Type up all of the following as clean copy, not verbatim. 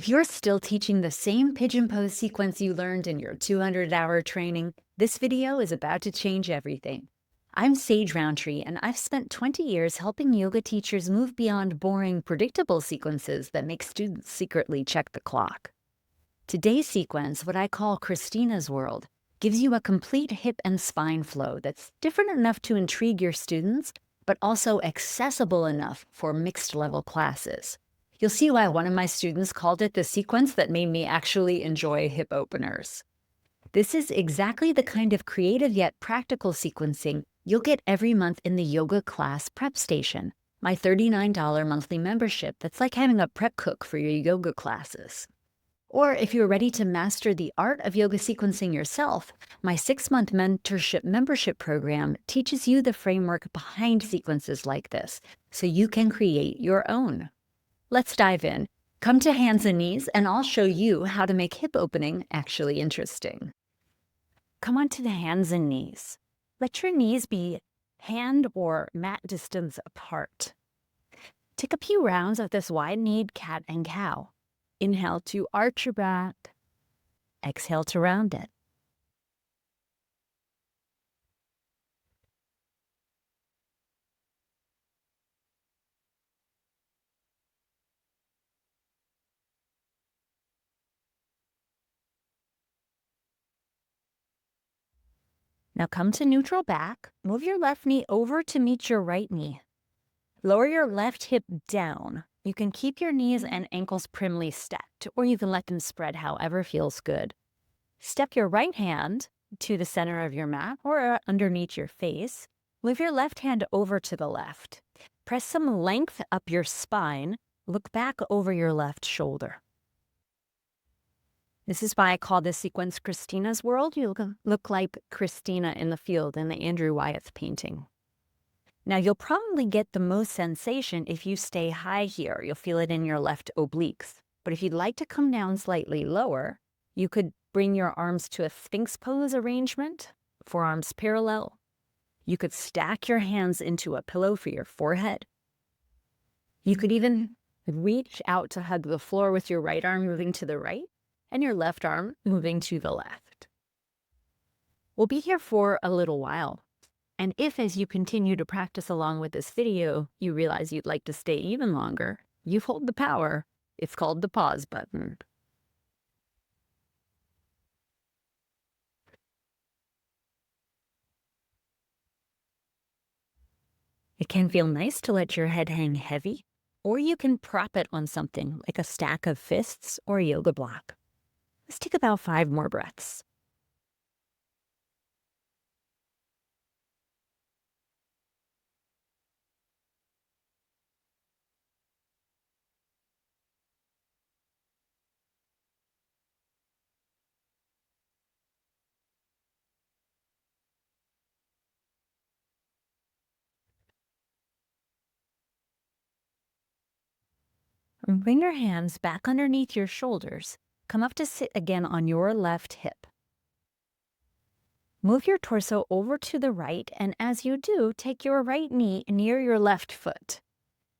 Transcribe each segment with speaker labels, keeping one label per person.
Speaker 1: If you're still teaching the same pigeon pose sequence you learned in your 200-hour training, this video is about to change everything. I'm Sage Roundtree, and I've spent 20 years helping yoga teachers move beyond boring, predictable sequences that make students secretly check the clock. Today's sequence, what I call Christina's World, gives you a complete hip and spine flow that's different enough to intrigue your students, but also accessible enough for mixed-level classes. You'll see why one of my students called it the sequence that made me actually enjoy hip openers. This is exactly the kind of creative yet practical sequencing you'll get every month in the Yoga Class Prep Station, my $39 monthly membership that's like having a prep cook for your yoga classes. Or if you're ready to master the art of yoga sequencing yourself, my 6-month mentorship membership program teaches you the framework behind sequences like this, so you can create your own. Let's dive in. Come to hands and knees, and I'll show you how to make hip opening actually interesting. Come onto the hands and knees. Let your knees be hand or mat distance apart. Take a few rounds of this wide-kneed cat and cow. Inhale to arch your back. Exhale to round it. Now come to neutral back. Move your left knee over to meet your right knee. Lower your left hip down. You can keep your knees and ankles primly stacked, or you can let them spread however feels good. Step your right hand to the center of your mat or underneath your face. Move your left hand over to the left. Press some length up your spine. Look back over your left shoulder. This is why I call this sequence Christina's World. You look like Christina in the field in the Andrew Wyeth painting. Now, you'll probably get the most sensation if you stay high here. You'll feel it in your left obliques. But if you'd like to come down slightly lower, you could bring your arms to a Sphinx pose arrangement, forearms parallel. You could stack your hands into a pillow for your forehead. You could even reach out to hug the floor with your right arm moving to the right and your left arm moving to the left. We'll be here for a little while. And if, as you continue to practice along with this video, you realize you'd like to stay even longer, you hold the power. It's called the pause button. It can feel nice to let your head hang heavy, or you can prop it on something like a stack of fists or a yoga block. Let's take about 5 more breaths. And bring your hands back underneath your shoulders. Come up to sit again on your left hip. Move your torso over to the right, and as you do, take your right knee near your left foot.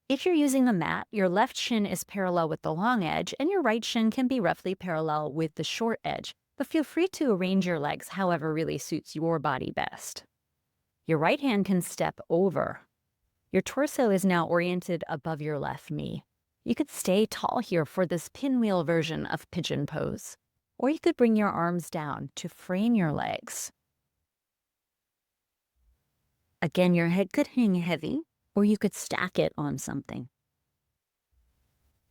Speaker 1: If you're using the mat, your left shin is parallel with the long edge, and your right shin can be roughly parallel with the short edge, but feel free to arrange your legs however really suits your body best. Your right hand can step over. Your torso is now oriented above your left knee. You could stay tall here for this pinwheel version of pigeon pose, or you could bring your arms down to frame your legs. Again, your head could hang heavy, or you could stack it on something.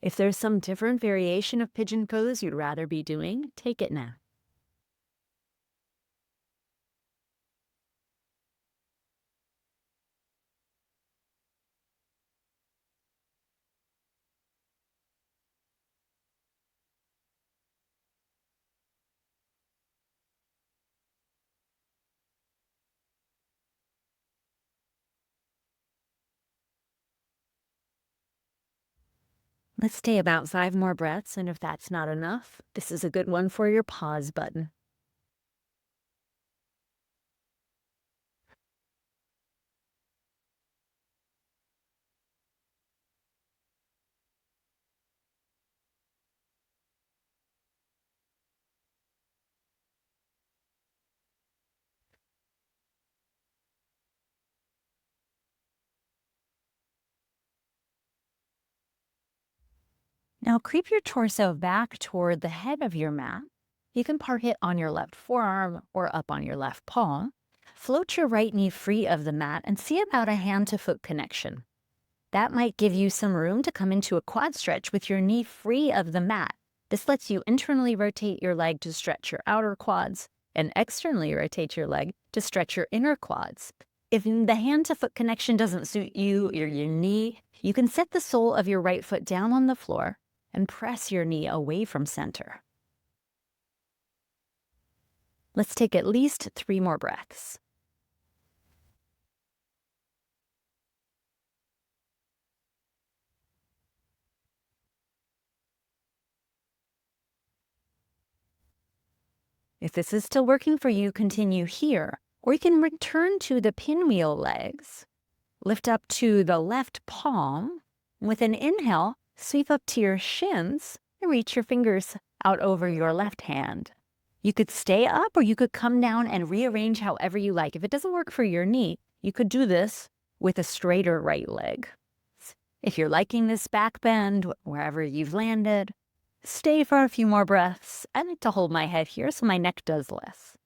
Speaker 1: If there's some different variation of pigeon pose you'd rather be doing, take it now. Let's stay about 5 more breaths, and if that's not enough, this is a good one for your pause button. Now creep your torso back toward the head of your mat. You can park it on your left forearm or up on your left palm. Float your right knee free of the mat and see about a hand to foot connection. That might give you some room to come into a quad stretch with your knee free of the mat. This lets you internally rotate your leg to stretch your outer quads and externally rotate your leg to stretch your inner quads. If the hand to foot connection doesn't suit you or your knee, you can set the sole of your right foot down on the floor and press your knee away from center. Let's take at least 3 more breaths. If this is still working for you, continue here, or you can return to the pinwheel legs. Lift up to the left palm. With an inhale, sweep up to your shins and reach your fingers out over your left hand. You could stay up or you could come down and rearrange however you like. If it doesn't work for your knee, you could do this with a straighter right leg. If you're liking this back bend, wherever you've landed, stay for a few more breaths. I like to hold my head here so my neck does less.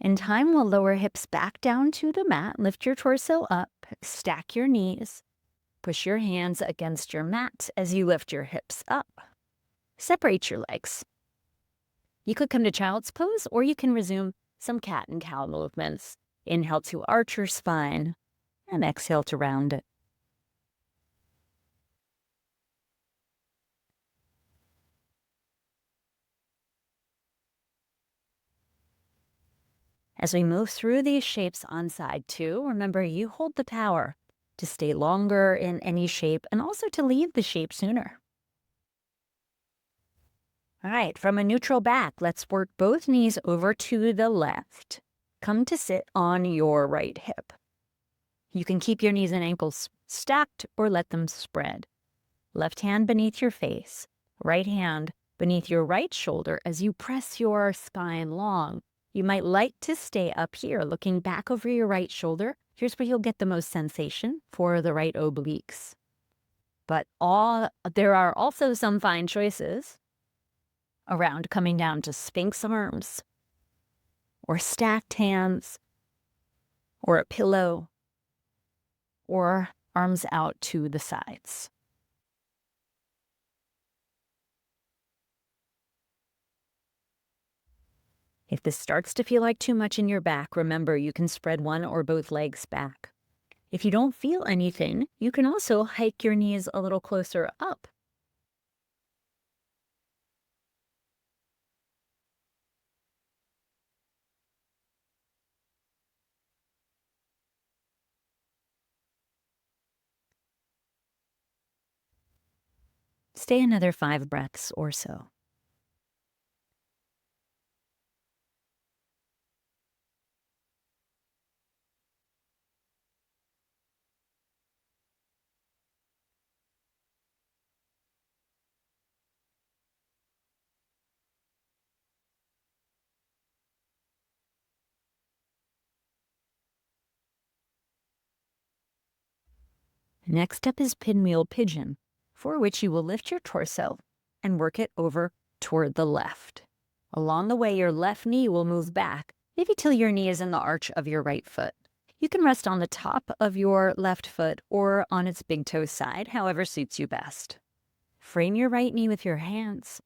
Speaker 1: In time, we'll lower hips back down to the mat, lift your torso up, stack your knees, push your hands against your mat as you lift your hips up. Separate your legs. You could come to child's pose or you can resume some cat and cow movements. Inhale to arch your spine and exhale to round it. As we move through these shapes on side 2, remember you hold the power to stay longer in any shape and also to leave the shape sooner. All right, from a neutral back, let's work both knees over to the left. Come to sit on your right hip. You can keep your knees and ankles stacked or let them spread. Left hand beneath your face, right hand beneath your right shoulder as you press your spine long. You might like to stay up here, looking back over your right shoulder. Here's where you'll get the most sensation for the right obliques. But there are also some fine choices around coming down to Sphinx arms, or stacked hands, or a pillow, or arms out to the sides. If this starts to feel like too much in your back, remember you can spread one or both legs back. If you don't feel anything, you can also hike your knees a little closer up. Stay another 5 breaths or so. Next up is pinwheel pigeon, for which you will lift your torso and work it over toward the left. Along the way, your left knee will move back, maybe till your knee is in the arch of your right foot. You can rest on the top of your left foot or on its big toe side, however suits you best. Frame your right knee with your hands.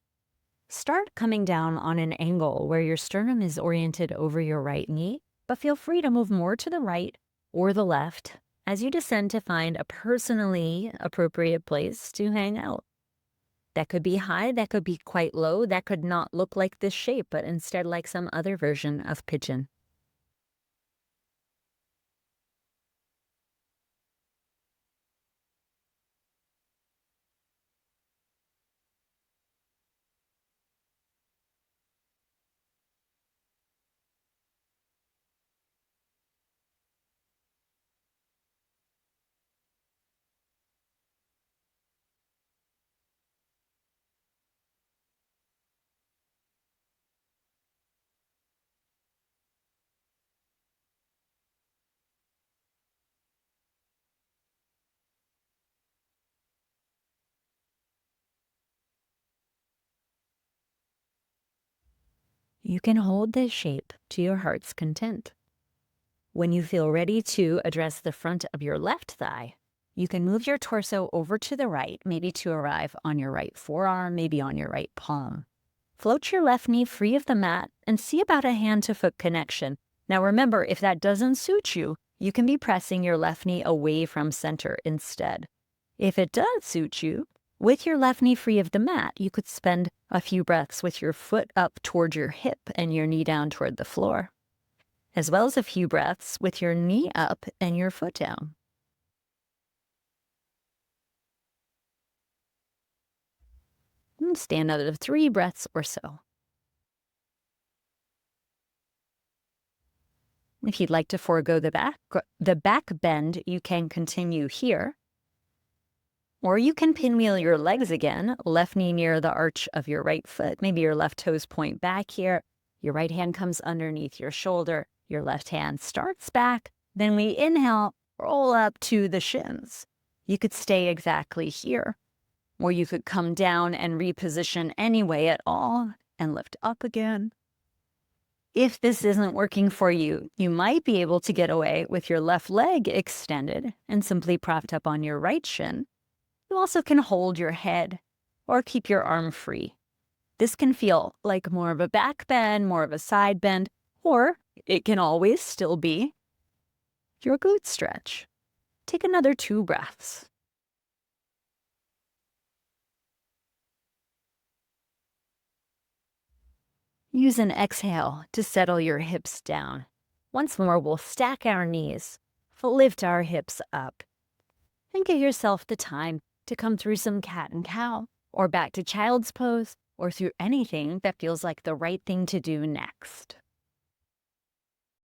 Speaker 1: Start coming down on an angle where your sternum is oriented over your right knee, but feel free to move more to the right or the left as you descend to find a personally appropriate place to hang out. That could be high, that could be quite low, that could not look like this shape, but instead like some other version of pigeon. You can hold this shape to your heart's content. When you feel ready to address the front of your left thigh, you can move your torso over to the right, maybe to arrive on your right forearm, maybe on your right palm. Float your left knee free of the mat and see about a hand-to-foot connection. Now remember, if that doesn't suit you, you can be pressing your left knee away from center instead. If it does suit you, with your left knee free of the mat, you could spend a few breaths with your foot up toward your hip and your knee down toward the floor, as well as a few breaths with your knee up and your foot down. And stay another 3 breaths or so. If you'd like to forego the back bend, you can continue here. Or you can pinwheel your legs again, left knee near the arch of your right foot. Maybe your left toes point back here. Your right hand comes underneath your shoulder. Your left hand starts back. Then we inhale, roll up to the shins. You could stay exactly here. Or you could come down and reposition anyway at all and lift up again. If this isn't working for you, you might be able to get away with your left leg extended and simply propped up on your right shin. You also can hold your head or keep your arm free. This can feel like more of a back bend, more of a side bend, or it can always still be your glute stretch. Take another 2 breaths. Use an exhale to settle your hips down. Once more, we'll stack our knees, lift our hips up, and give yourself the time to come through some cat and cow, or back to child's pose, or through anything that feels like the right thing to do next.